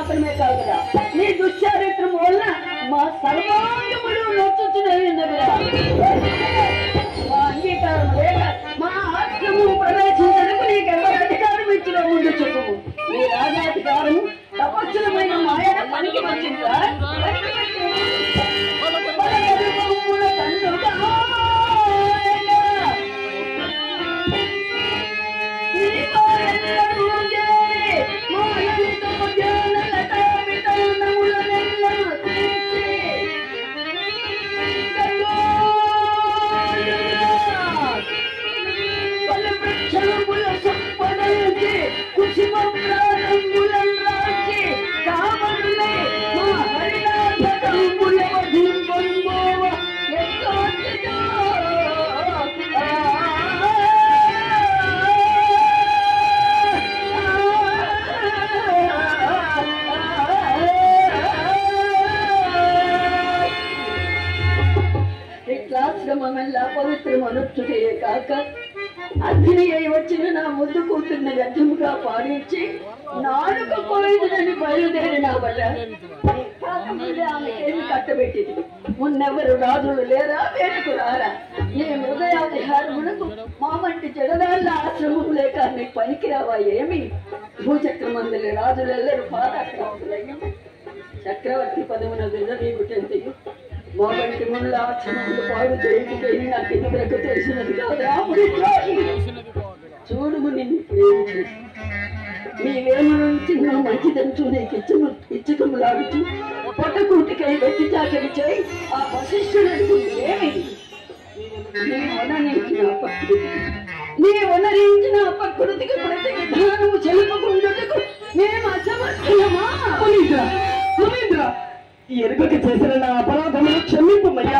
మాత్రమే కాదురా నీ దుశ్చారిత్రం వల్ల మా సర్వాంగములు నొచ్చుచున్నవి మా అంగీకారం లేక మా ఆశ్రమం ప్రవేశించడానికి నీకు ఎవరి అధికారం ఇచ్చిన ముందు చెప్పు నీ రాజాధికారం తపస్సులమైన మాయన పనికి వచ్చిందా పవిత్రమనుచుటే కాక అగ్ని అయి వచ్చిన నా ముద్దు కూతుర్ని వ్యర్థముగా పాడించి నాలుక పోయిందని బయలుదేరిన వల్ల ఆమెకేమి కట్టబెట్టింది మున్నెవరు రాజులు లేరా వేడుకు రారా నీ హృదయాధిహారములకు మామంటి జడదాళ్ళ ఆశ్రమం లేక నీకు పనికిరావా ఏమి భూచక్రమందరి రాజులెల్లరూ పాదాక్రమంతులయ్యం చక్రవర్తి పదమున విజనీయుటంతయు మావంటి ముళ్ళ ఆశ్రమంలో పాడు చేయకపోయి నాకు ఎందుకు తెలిసినది కాదా చూడుము నిన్ను ప్రేమించి నీవేమ నుంచి నా మంచిదంటూ నీకు ఇచ్చకములాడుతూ పొట్టకూటికై వెట్టి చాకరి చేయి ఆ వశిష్ఠుడు ఏమి నీ వనరించిన ప్రకృతికి ప్రతి విధానము చెలుపుకుంటుటకు మేము అసమర్థులమా ఎరుగకి చేసిన నా అపరాధములు క్షమింపమయ్యా